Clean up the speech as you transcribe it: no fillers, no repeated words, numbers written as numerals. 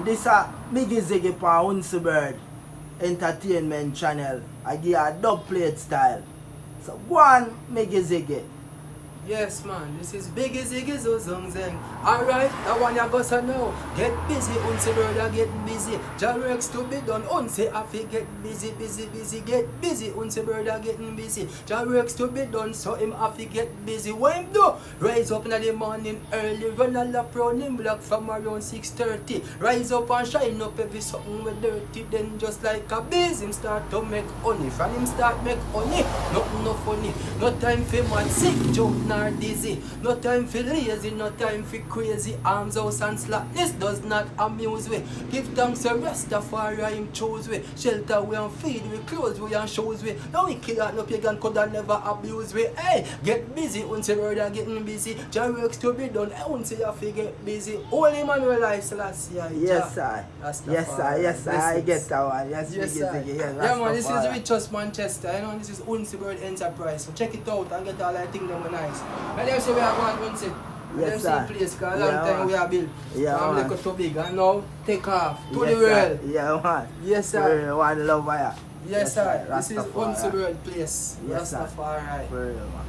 this a migizigi on Unzy Bird Entertainment Channel. I give a dub plate style. So go on, migizigi. Yes, man, this is migizigi Unzy. Alright, that one you go so now. Get busy, Unzy brother, get busy. Jarex to be done, Unzy have to get busy, get busy, Unzy brother getting busy. Jarex to be done, so him have to get busy. What him do? Rise up in the morning early, run a lap round him block from around 6:30. Rise up and shine up every something with dirty, then just like a bees, him start to make honey. From him start make honey, nothing no funny. No time for mad sick, joke nor dizzy. No time for lazy, no time for crazy. Arms out and slackness does not amuse we. Give thanks to Rastafari, him choose we. Shelter we and feed we, clothes we and shoes we. No wicked and no pagan could have never abuse we. Hey, get busy, Unzy brother getting busy. Jarex to be done, Unzy have to get busy. Holy Emmanuel I Selassie. Yes, sir. Yes, sir. Yes, sir. I get that one. Yes, yes, sir. Yeah, man, this is Richest Manchester. You know, this is Unzy Bird Enterprise. So check it out and get all I think them are nice. And them say we are going Unzy. Yes, sir. Them see place, because a long time we are built. Yeah, I'm man. like too big and now take off to Yes, the world. sir. Yeah, man. Yes, sir. One love fire. Yes, sir. This is Rastafari. Unzy Bird place. Yes, sir. Rastafari. For real, man.